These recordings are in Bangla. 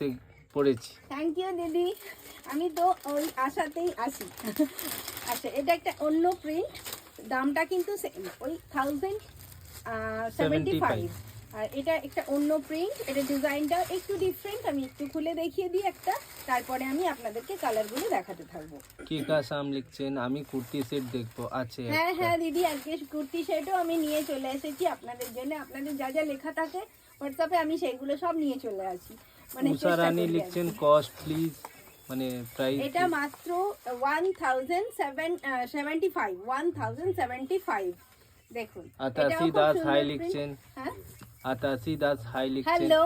পড়তে পড়েছি। থ্যাংক ইউ দিদি, আমি তো ওই আশাতেই আসি। আচ্ছা, এটা একটা অন্য প্রিন্ট, দামটা কিন্তু ওই 1075। আর এটা একটা অন্য প্রিন্ট, এটা ডিজাইনটা একটু ডিফারেন্ট। আমি একটু খুলে দেখিয়ে দিই একটা, তারপরে আমি আপনাদেরকে কালারগুলো দেখাতে থাকবো। কি কাসাম লিখছেন, আমি কুর্তি সেট দেখবো আছে? হ্যাঁ হ্যাঁ দিদি, আজকে কুর্তি সেটও আমি নিয়ে চলে এসেছি আপনাদের জন্য। আপনাদের যা যা লেখা থাকে হোয়াটসঅ্যাপে আমি সেইগুলো সব নিয়ে চলে আসি। মানে উষা রানী লিখছেন কস্ট প্লিজ, মানে প্রাইস। এটা মাত্র 1075 দেখুন। আতাশি দাস হাই লিখছেন। হ্যাঁ, আতাশি দাস হাই লিখছেন। হ্যালো,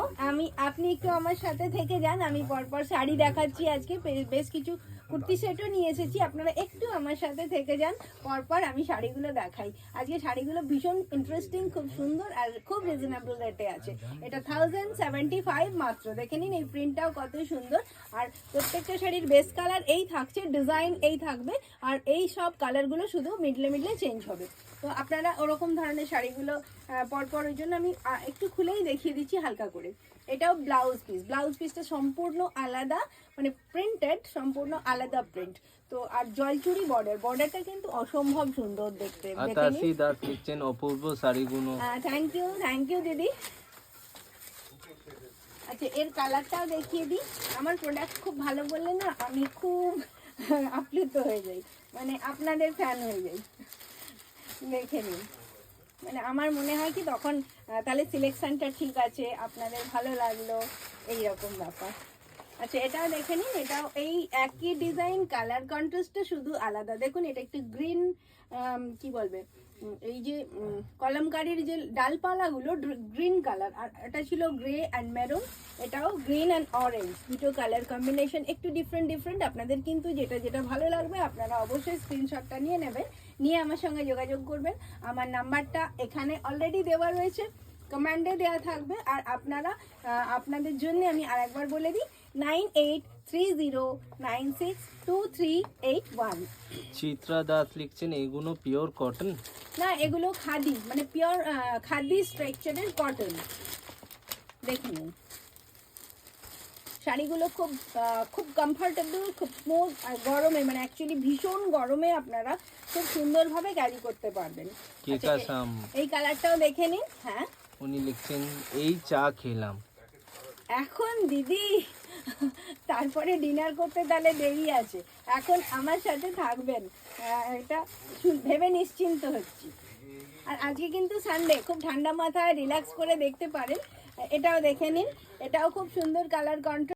আপনি একটু আমার সাথে থেকে যান, আমি পরপর শাড়ি দেখাচ্ছি। আজকে বেশ কিছু কুর্তি সেটও নিয়ে এসেছি, আপনারা একটু আমার সাথে থেকে যান, পরপর আমি শাড়িগুলো দেখাই। আজকে শাড়িগুলো ভীষণ ইন্টারেস্টিং, খুব সুন্দর আর খুব রিজনেবল রেটে আছে। এটা 1075 মাত্র। দেখে নিন, এই প্রিন্টটাও কত সুন্দর। আর প্রত্যেকটা শাড়ির বেস কালার এই থাকছে, ডিজাইন এই থাকবে, আর এই সব কালারগুলো শুধু মিডলে মিডলে চেঞ্জ হবে। তো আপনারা ওরকম ধরনের শাড়িগুলো পরপর, ওই জন্য আমি একটু খুলেই দেখিয়ে দিচ্ছি হালকা করে। এটাও ব্লাউজ পিস, ব্লাউজ পিসটা সম্পূর্ণ আলাদা, মানে প্রিন্টেড, সম্পূর্ণ আলাদা প্রিন্ট। তো আর জলচুরি বর্ডারটা কিন্তু অসম্ভব সুন্দর দেখতে। আতাশি দাস লিখছেন অপূর্ব শাড়িগুলো। থ্যাংক ইউ দিদি। আচ্ছা, এর কালারটাও দেখিয়ে দিই। আমার প্রোডাক্ট খুব ভালো বললে না, আমি খুব আপ্লুত হয়ে যাই, মানে আপনাদের ফ্যান হয়ে যাই। দেখে নিন, মানে আমার মনে হয় কি তখন তাহলে সিলেকশনটা ঠিক আছে, আপনাদের ভালো লাগলো, এইরকম ব্যাপার। আচ্ছা, এটাও দেখে নিন, এটাও এই একই ডিজাইন, কালার কন্ট্রাস্টটা শুধু আলাদা। দেখুন, এটা একটু গ্রিন, কি বলবে, এই যে কলমকারীর যে ডালপালাগুলো গ্রিন কালার, আর এটা ছিল গ্রে অ্যান্ড মেরুন। এটাও গ্রিন অ্যান্ড অরেঞ্জ, দুটো কালার কম্বিনেশন একটু ডিফারেন্ট। আপনাদের কিন্তু যেটা যেটা ভালো লাগবে আপনারা অবশ্যই স্ক্রিনশটটা নিয়ে নেবেন, নিয়ে আমার সঙ্গে যোগাযোগ করবেন। আমার নাম্বারটা এখানে অলরেডি দেওয়া রয়েছে, কমেন্টে দেওয়া থাকবে। আর আপনারা আপনাদের জন্য আমি আরেকবার বলে দিই, 9830962381। চিত্রা দাস লিখছেন এগুলো পিওর কটন? না, এগুলো খাদি, মানে পিওর খাদি স্ট্রাকচারের কটন। দেখুন, শাড়িগুলো খুব খুব কমফোর্টেবল, খুব স্মুথ, আর গরমে, মানে অ্যাকচুয়ালি ভীষণ গরমে আপনারা খুব সুন্দরভাবে ক্যারি করতে পারবেন। এই কালারটাও দেখে নিন। হ্যাঁ, উনি লিখছেন এই চা খেলাম এখন দিদি, তারপরে ডিনার করতে তাহলে দেরি আছে, এখন আমার সাথে থাকবেন, এটা ভেবে নিশ্চিন্ত হচ্ছি। আর আজকে কিন্তু সানডে, খুব ঠান্ডা মাথায় রিল্যাক্স করে দেখতে পারেন। এটাও দেখে নিন, এটাও খুব সুন্দর কালার কন্ট্রাস্ট।